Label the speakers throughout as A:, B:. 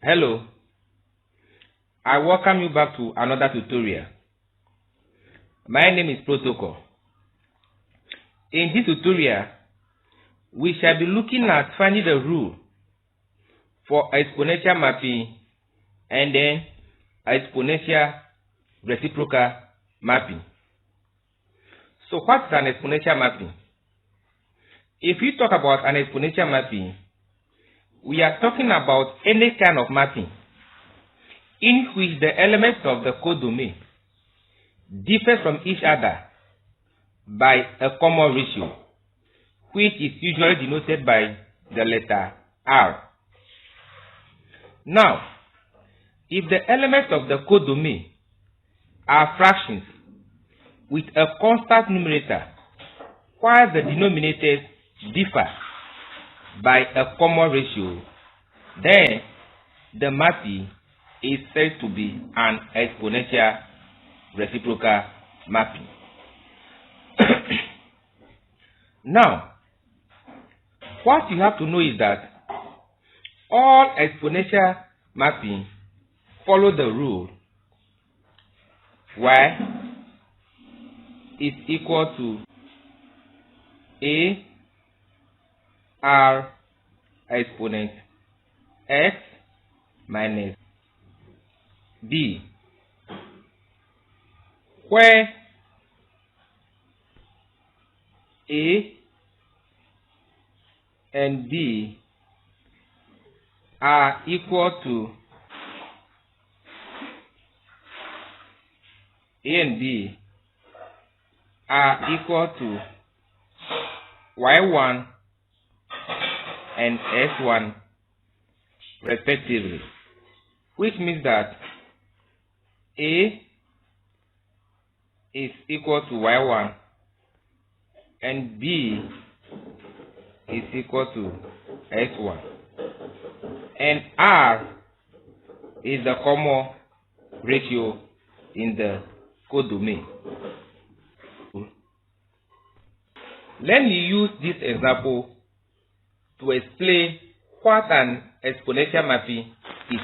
A: Hello, I welcome you back to another tutorial. My name is Protocol. In this tutorial, we shall be looking at finding the rule for exponential mapping and then exponential reciprocal mapping. So what is an exponential mapping? If we talk about an exponential mapping, we are talking about any kind of mapping in which the elements of the codomain differ from each other by a common ratio, which is usually denoted by the letter R. Now, if the elements of the codomain are fractions with a constant numerator, while the denominators differ by a common ratio, then the mapping is said to be an exponential reciprocal mapping. Now, what you have to know is that all exponential mapping follow the rule y is equal to a r exponent x minus b, where a and b are equal to y1 and s1 respectively, which means that a is equal to y1 and b is equal to s1, and r is the common ratio in the codomain. Let me use this example to explain what an exponential mapping is.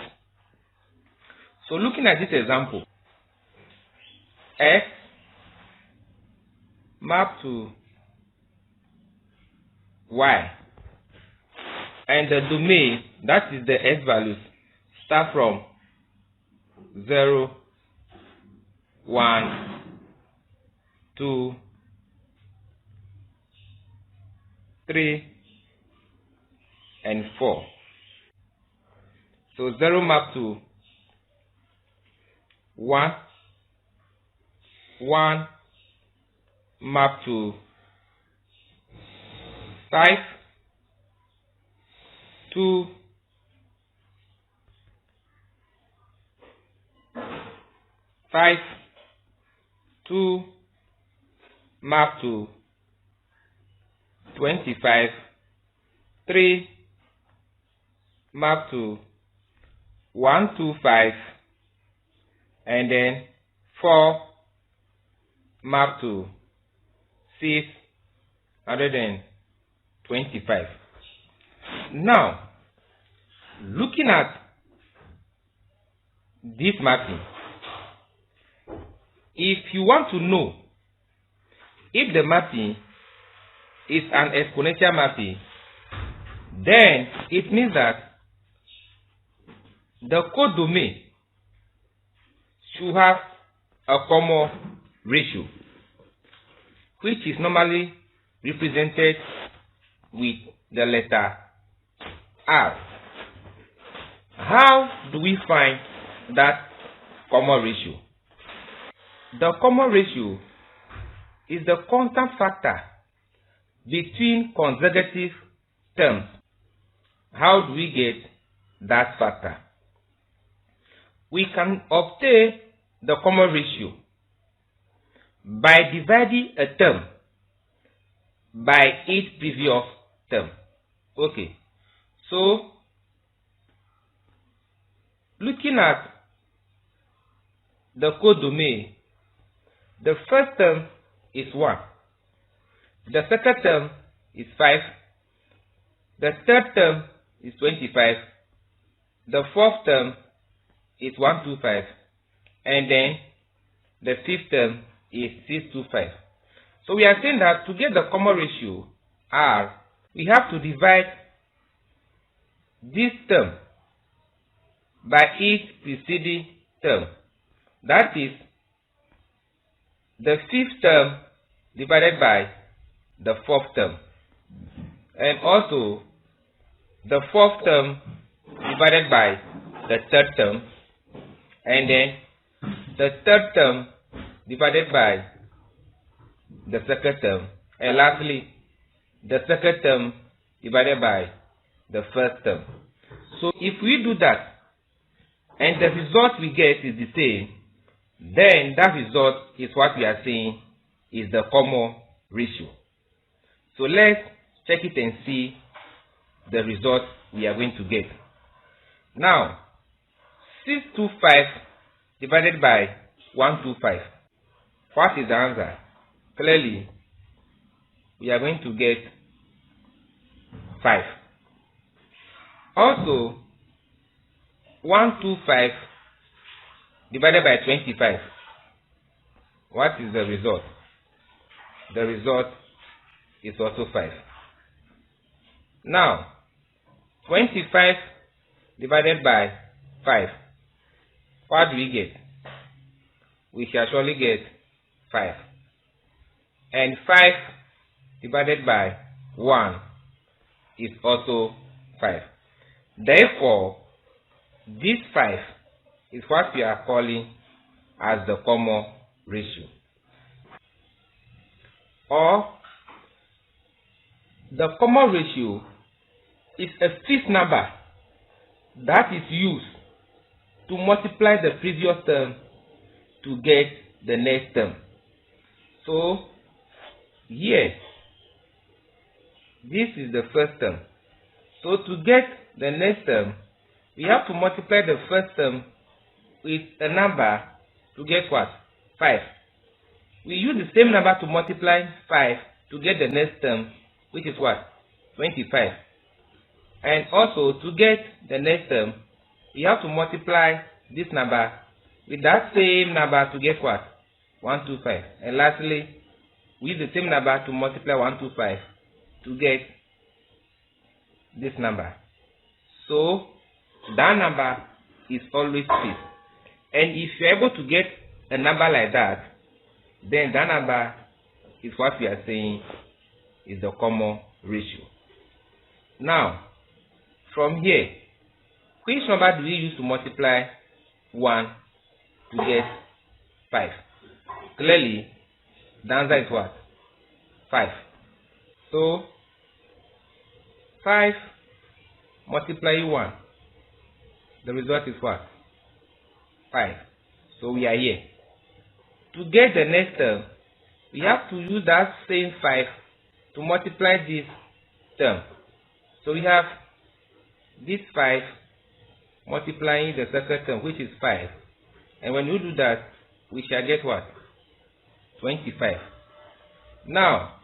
A: So looking at this example, x map to y, and the domain, that is the x values, start from 0, 1, 2, 3, and 4. So 0 map to 1, 1 map to 5, 2, 5, 2 map to 25, 3 map to 125, and then 4 map to 625. Now, looking at this mapping, if you want to know if the mapping is an exponential mapping, then it means that the codomain should have a common ratio, which is normally represented with the letter R. How do we find that common ratio? The common ratio is the constant factor between consecutive terms. How do we get that factor? We can obtain the common ratio by dividing a term by its previous term. Okay, so looking at the codomain, the first term is 1, the second term is 5, the third term is 25, the fourth term is 125, and then the fifth term is 625. So we are saying that to get the common ratio R, we have to divide this term by each preceding term. That is the fifth term divided by the fourth term, and also the fourth term divided by the third term, and then the third term divided by the second term, and lastly the second term divided by the first term. So if we do that and the result we get is the same, then that result is what we are saying is the common ratio. So let's check it and see the result we are going to get. Now, 625 divided by 125. What is the answer? Clearly, we are going to get 5. Also, 125 divided by 25. What is the result? The result is also 5. Now, 25 divided by 5. What do we get? We shall surely get 5. And 5 divided by 1 is also 5. Therefore, this 5 is what we are calling as the common ratio. Or, the common ratio is a fixed number that is used to multiply the previous term to get the next term. So, here, this is the first term. So, to get the next term, we have to multiply the first term with a number to get what? 5. We use the same number to multiply 5 to get the next term, which is what? 25. And also, to get the next term, we have to multiply this number with that same number to get what? 125. And lastly, we use the same number to multiply 125 to get this number. So, that number is always fixed. And if you're able to get a number like that, then that number is what we are saying is the common ratio. Now, from here, which number do we use to multiply 1 to get 5? Clearly, the answer is what? 5. So, 5 multiply 1. The result is what? 5. So we are here. To get the next term, we have to use that same 5 to multiply this term. So we have this 5 multiplying the second term, which is 5. And when you do that, we shall get what? 25. Now,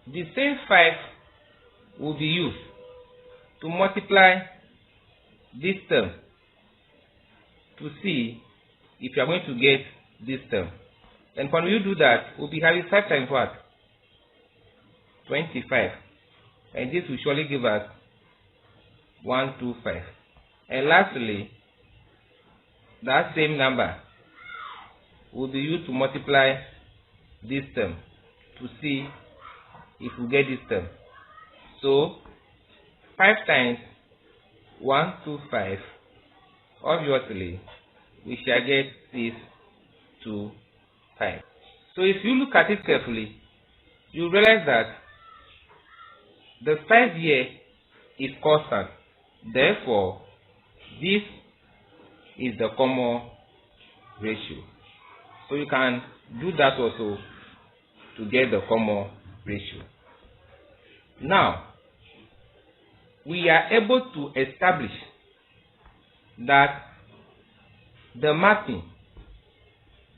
A: the same 5 will be used to multiply this term to see if you are going to get this term. And when you do that, we'll be having 5 times what? 25. And this will surely give us 125. And lastly, that same number will be used to multiply this term to see if we get this term. So, 5 times 125, obviously, we shall get 625. So if you look at it carefully, you realize that the 5 here is constant. Therefore, this is the common ratio. So you can do that also to get the common ratio. Now, we are able to establish that the mapping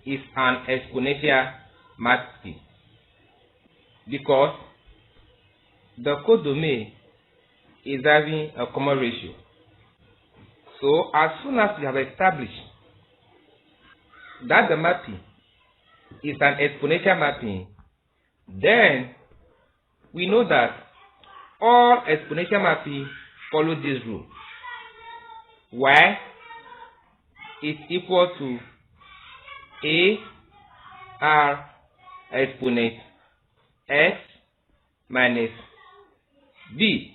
A: is an exponential mapping because the codomain is having a common ratio. So as soon as we have established that the mapping is an exponential mapping, then we know that all exponential mapping follow this rule. Y is equal to A R exponent x minus b,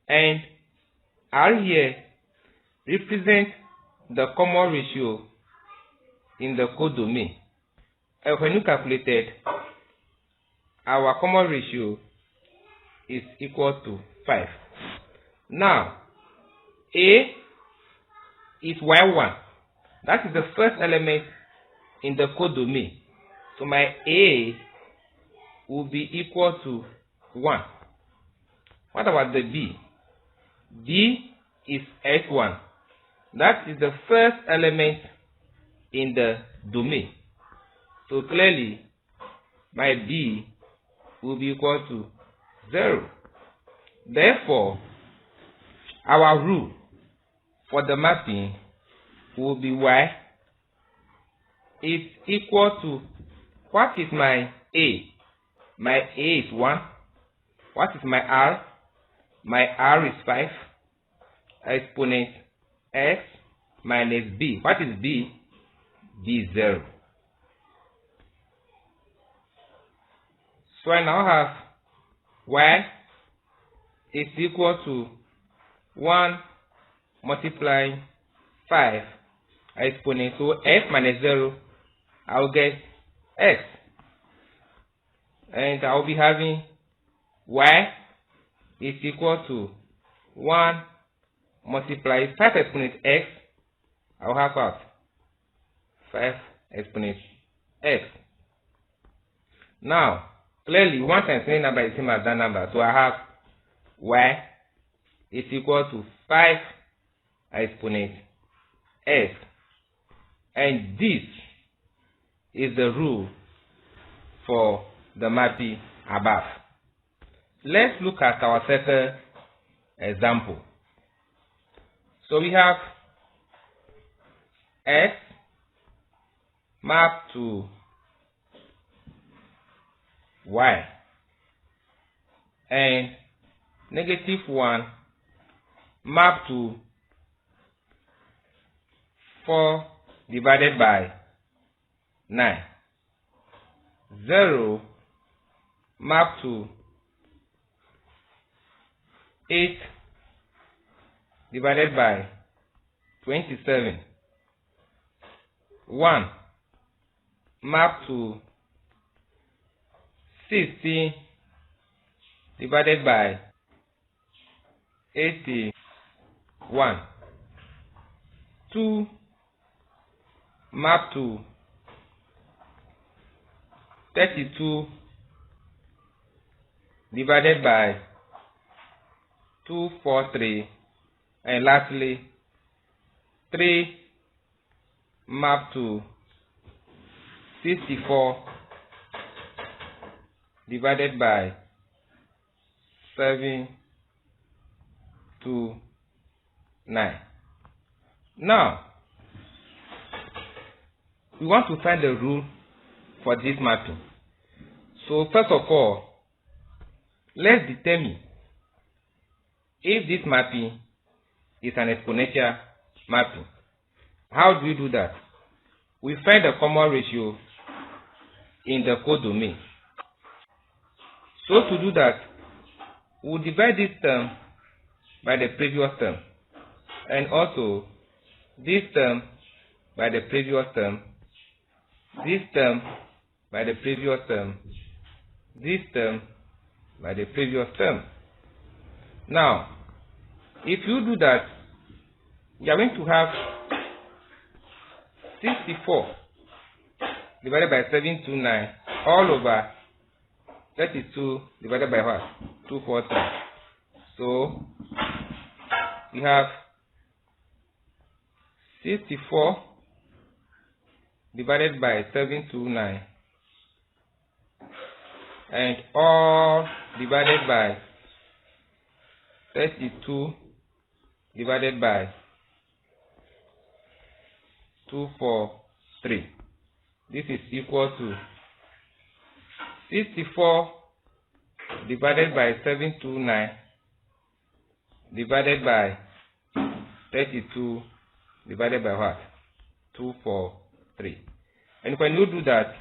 A: and R here represents the common ratio in the codomain. And when you calculated, our common ratio is equal to 5. Now, A is y1. That is the first element in the codomain. So my A will be equal to 1. What about the B? B is S1. That is the first element in the domain. So clearly, my B will be equal to 0. Therefore, our rule for the mapping will be Y is equal to, what is my A? My A is 1. What is my R? My R is 5. Exponent x minus b. What is b? B is 0. So I now have y is equal to 1 multiplying 5 exponent. So x minus 0, I will get x. And I will be having y is equal to 1 multiply 5 exponent x. I will have out 5 exponent x. Now, clearly, 1 times any number is same as that number. So I have y is equal to 5 exponent x. And this is the rule for the mapping above. Let's look at our second example. So we have x mapped to y and -1 mapped to 4 divided by 9. 0 mapped to 8 divided by 27. 1 mapped to 16 divided by 81. 2 mapped to 32 divided by 243. And lastly, 3 mapped to 64 divided by 7 to 9. Now, we want to find the rule for this mapping. So first of all, let's determine if this mapping is an exponential mapping. How do we do that? We find the common ratio in the codomain. So to do that, we'll divide this term by the previous term, and also this term by the previous term, this term by the previous term, this term by the previous term. Now, if you do that, you are going to have 64 divided by 729 all over 32 divided by what? 243. So we have 64 divided by 729 and all divided by 32 divided by 243. This is equal to 64 divided by 729 divided by 32 divided by what? 243. And when you do that,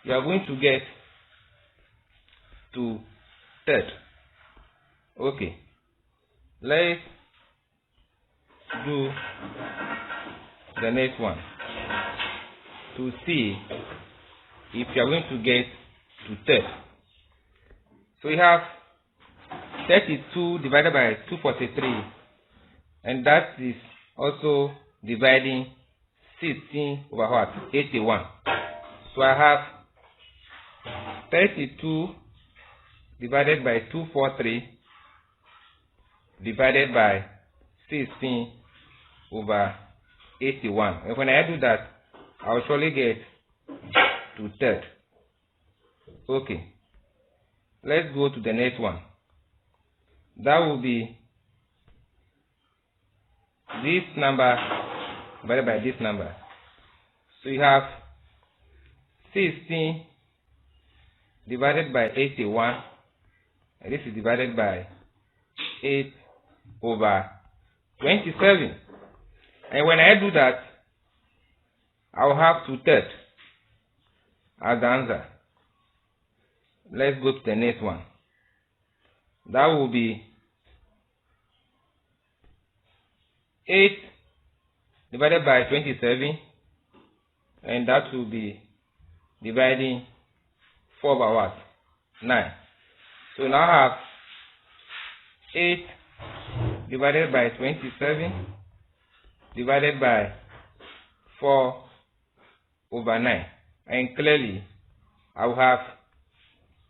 A: you are going to get 2/3. Okay. Let's do the next one to see if you are going to get 2/3. So we have 32 divided by 243, and that is also dividing 16 over what? 81. So I have 32 divided by 243 divided by 16 over 81. And when I do that, I will surely get 2/3. Okay. Let's go to the next one. That will be this number divided by this number. So you have 16 divided by 81, and this is divided by 8 over 27. And when I do that, I will have 2/3 as the answer. Let's go to the next one. That will be 8 divided by 27, and that will be dividing 4 by what? 9. So now I have 8 divided by 27 divided by 4 over 9. And clearly, I will have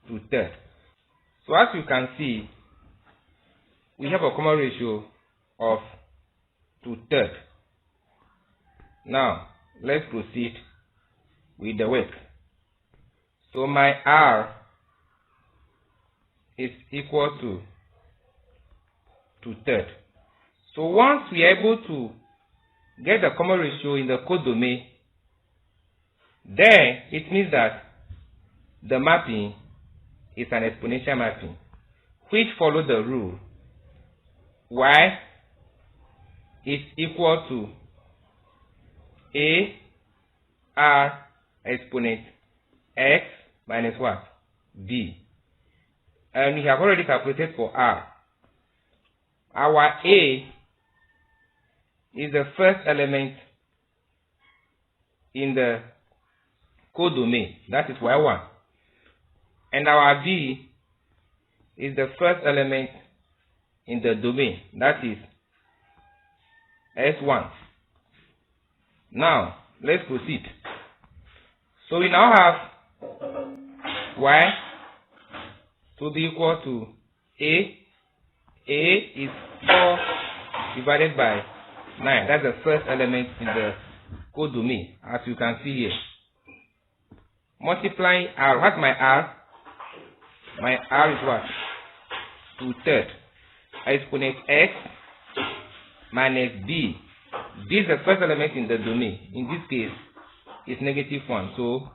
A: 2/3. So as you can see, we have a common ratio of 2/3. Now, let's proceed with the work. So my R is equal to 2/3. So once we are able to get the common ratio in the codomain, then it means that the mapping is an exponential mapping, which follows the rule y is equal to a r exponent x minus what? b. And we have already calculated for r. Our a is the first element in the codomain, that is y1. And our b is the first element in the domain, that is s1. Now, let's proceed. So we now have y to be equal to a. A is 4 divided by 9. That's the first element in the codomain, as you can see here. Multiplying r. What's my r? My r is what? 2/3. Exponent x minus b. B is the first element in the domain. In this case, it's -1. So,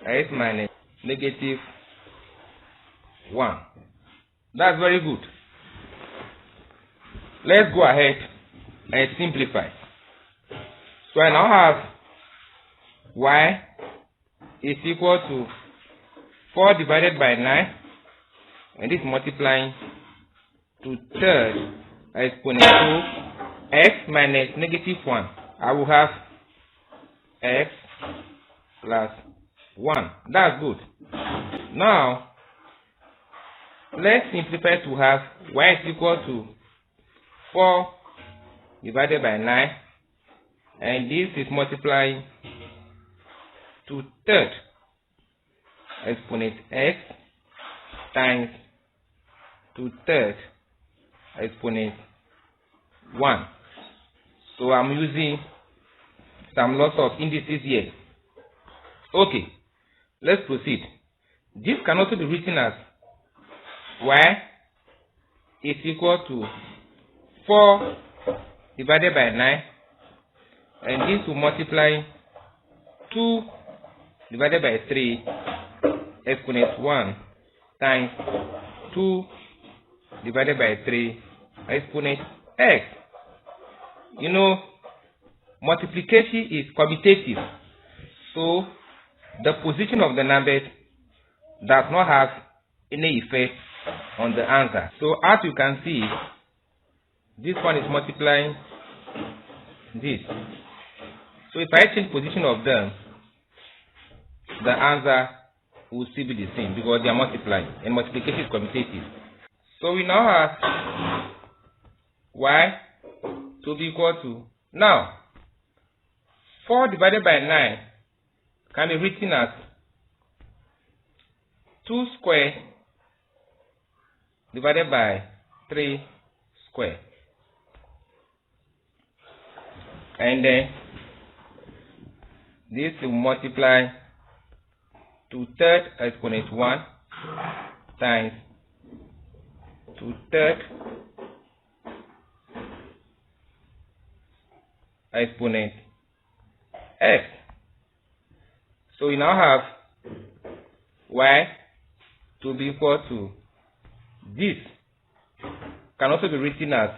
A: x minus -1. That's very good. Let's go ahead and simplify. So I now have y is equal to 4 divided by 9, and this multiplying to 3rd exponent x minus -1. I will have x plus 1. That's good. Now, let's simplify to have y is equal to 4 divided by 9, and this is multiplying to 3rd exponent x times to 3rd exponent 1. So I'm using some lots of indices here. Okay, let's proceed. This can also be written as y is equal to 4 divided by 9, and this will multiply 2 divided by 3 exponent 1 times 2 divided by 3 exponent x. You know, multiplication is commutative, so the position of the numbers does not have any effect on the answer. So as you can see, this one is multiplying this. So if I change position of them, the answer will still be the same because they are multiplying, and multiplication is commutative. So we now have y to be equal to, now 4 divided by 9 can be written as 2 square divided by 3 square, and then this will multiply to third exponent 1 times to third exponent x. So we now have y to be equal to, this can also be written as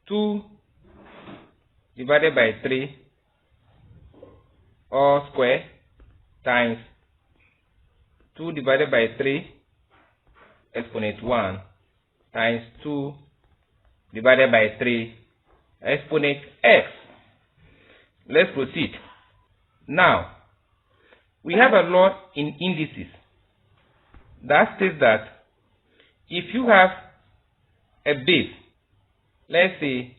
A: 2 divided by 3 all square times 2 divided by 3 exponent 1 times 2 divided by 3 exponent x. Let's proceed. Now, we have a law in indices that says that if you have a base, let's say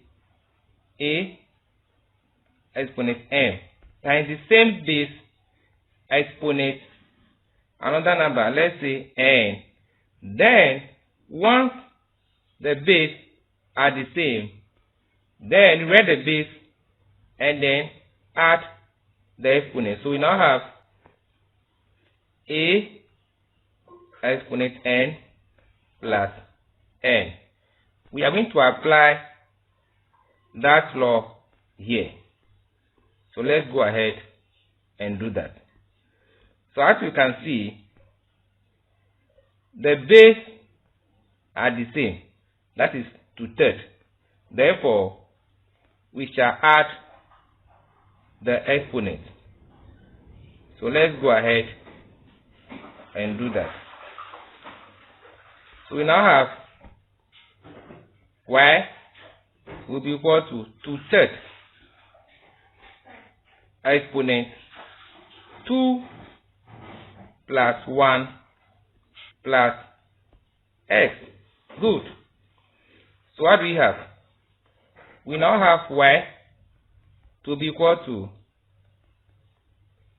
A: a exponent m times the same base exponent another number, let's say n, then once the base are the same, then write the base and then add the exponent. So we now have a exponent n plus n. We are going to apply that law here. So let's go ahead and do that. So as you can see, the base are the same, that is 2/3. Therefore, we shall add the exponent. So let's go ahead and do that. So we now have y will be equal to 2/3 exponent 2 plus 1 plus x. Good. So what do we have? We now have y to be equal to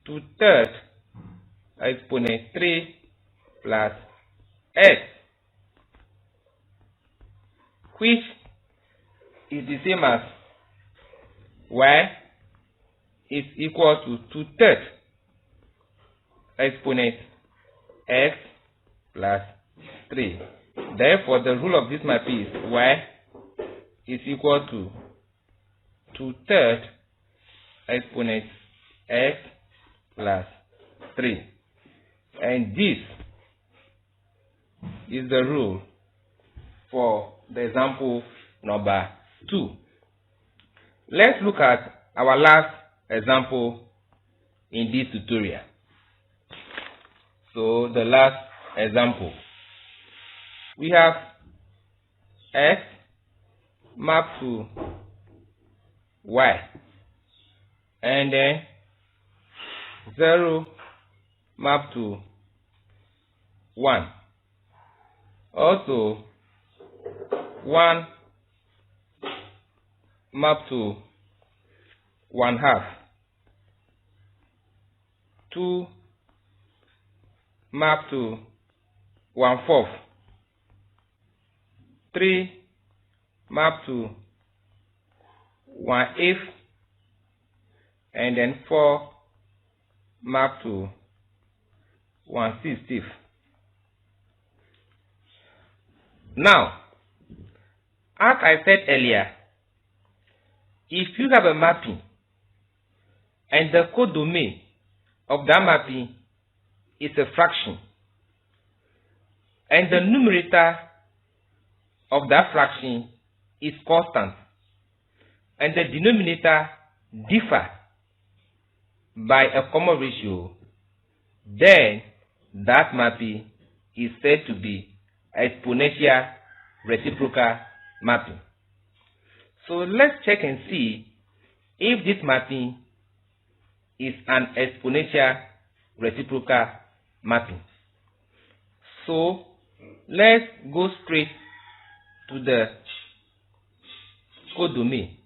A: 2/3 exponent 3 plus x, which is the same as y is equal to 2/3 exponent x plus 3. Therefore, the rule of this map is y is equal to 2/3 exponent x plus 3. And this is the rule for the example number 2. Let's look at our last example in this tutorial. So the last example, we have x mapped to y, and then 0 mapped to 1. Also 1 mapped to 1/2. 2 mapped to 1/4. 3 mapped to 1/8, and then 4 mapped to 1/60. Now, As I said earlier, if you have a mapping and the codomain of that mapping is a fraction and the numerator of that fraction is constant and the denominator differ by a common ratio, then that mapping is said to be exponential reciprocal mapping. So let's check and see if this mapping is an exponential reciprocal mapping. So let's go straight to the codomain.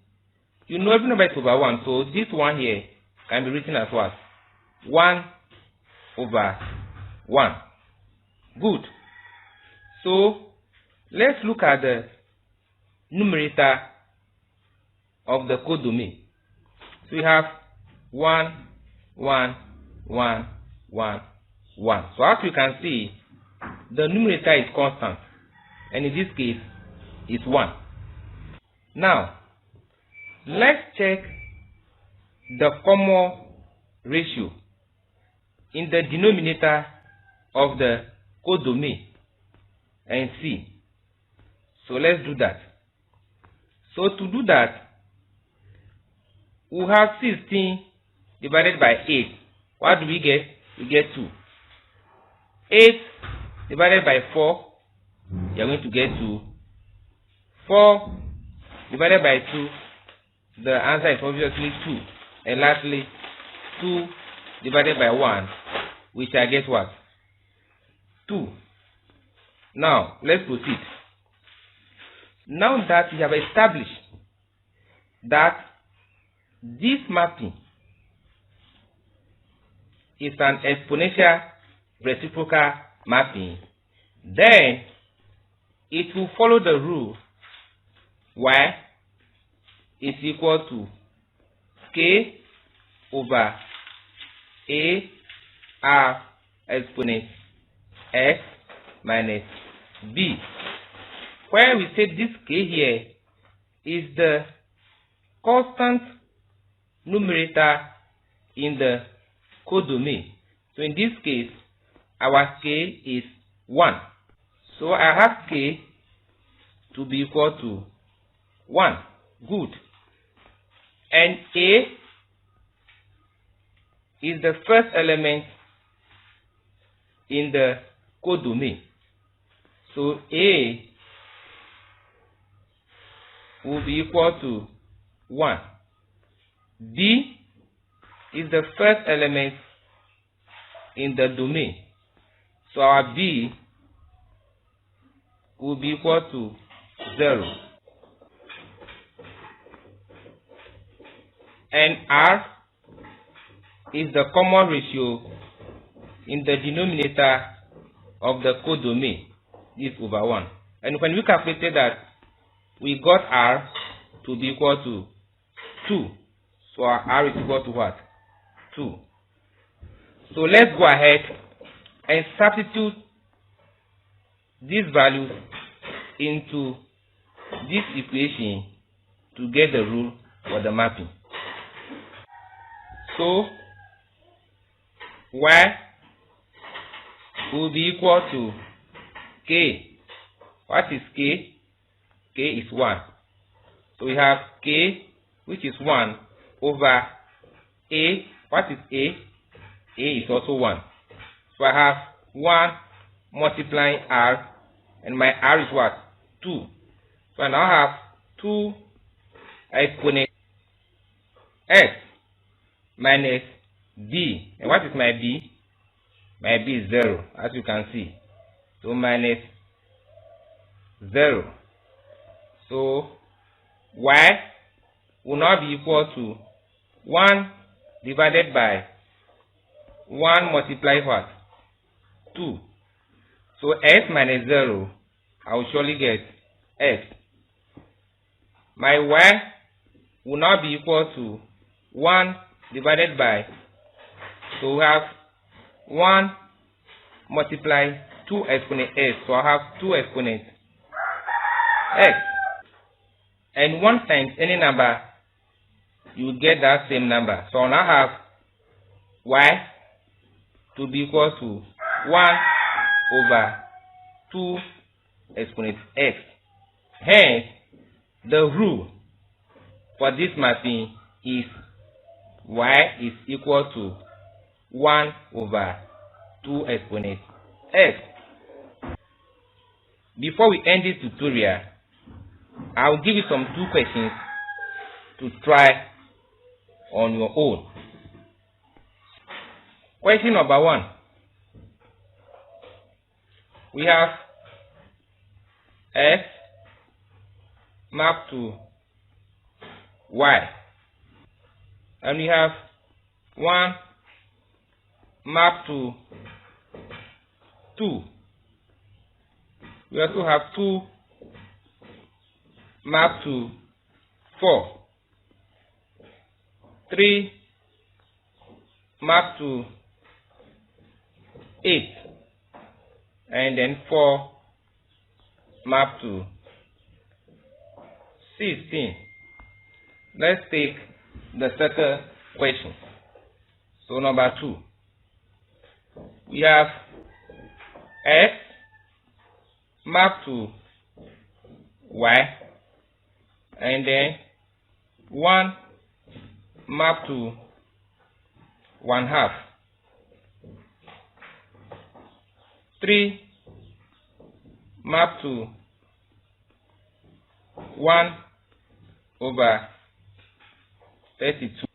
A: You know every number is over 1, so this one here can be written as what? 1 over 1. Good. So let's look at the numerator of the codomain. So we have 1, 1, 1, 1, 1. So as you can see, the numerator is constant, and in this case, it's 1. Now, let's check the common ratio in the denominator of the codomain and see. So let's do that. So to do that, we have 16 divided by 8. What do we get? We get 2. 8 divided by 4, you are going to get 2. 4 divided by 2, the answer is obviously 2. And lastly, 2 divided by 1, we shall get what? 2. Now, let's proceed. Now that we have established that this mapping is an exponential reciprocal mapping, then it will follow the rule y is equal to k over a r exponent x minus b, where we say this k here is the constant numerator in the codomain. So in this case, our k is 1. So I have k to be equal to 1. Good. And a is the first element in the codomain. So a will be equal to 1. B is the first element in the domain. So our b will be equal to 0. And r is the common ratio in the denominator of the codomain, this over 1. And when we calculated that, we got r to be equal to 2. So our r is equal to what? 2. So let's go ahead and substitute these values into this equation to get the rule for the mapping. So y will be equal to k. What is k? K is 1. So we have k, which is 1, over a. What is a? A is also 1. So I have 1 multiplying r, and my r is what? 2. So I now have 2 exponent x minus b. And what is my b? My b is 0, as you can see. So minus 0. So y will now be equal to 1 divided by 1 multiply what? 2. So x minus 0, I will surely get x. My y will now be equal to 1 divided by, so we have 1 multiply 2 exponent x. So I have 2 exponent x. and 1 times any number, you get that same number. So now I have y to be equal to 1 over 2 exponent x. Hence, the rule for this mapping is y is equal to 1 over 2 exponent x. Before we end this tutorial, I will give you some 2 questions to try on your own. Question number 1. We have x mapped to y, and we have 1 mapped to 2. We also have 2 mapped to 4, 3 mapped to 8, and then 4 mapped to 16. Let's take the second question. So number 2. We have x mapped to y, and then 1 mapped to 1/2, 3 mapped to 1 over 32,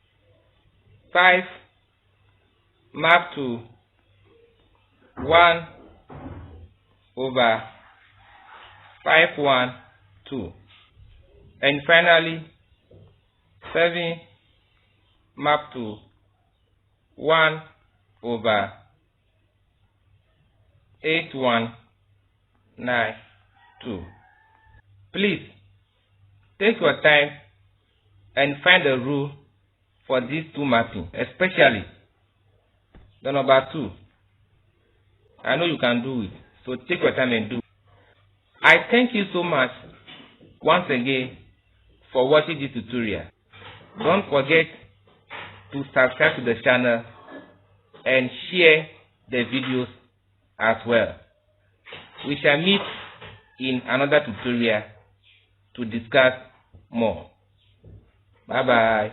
A: 5 mapped to 1 over 5/1/2, and finally 7 mapped to 1 over 8/1/9/2. Please take your time and find the rule for these 2 mapping, especially the number 2. I know you can do it, so take your time and do it. I thank you so much once again for watching this tutorial. Don't forget to subscribe to the channel and share the videos as well. We shall meet in another tutorial to discuss more. Bye bye.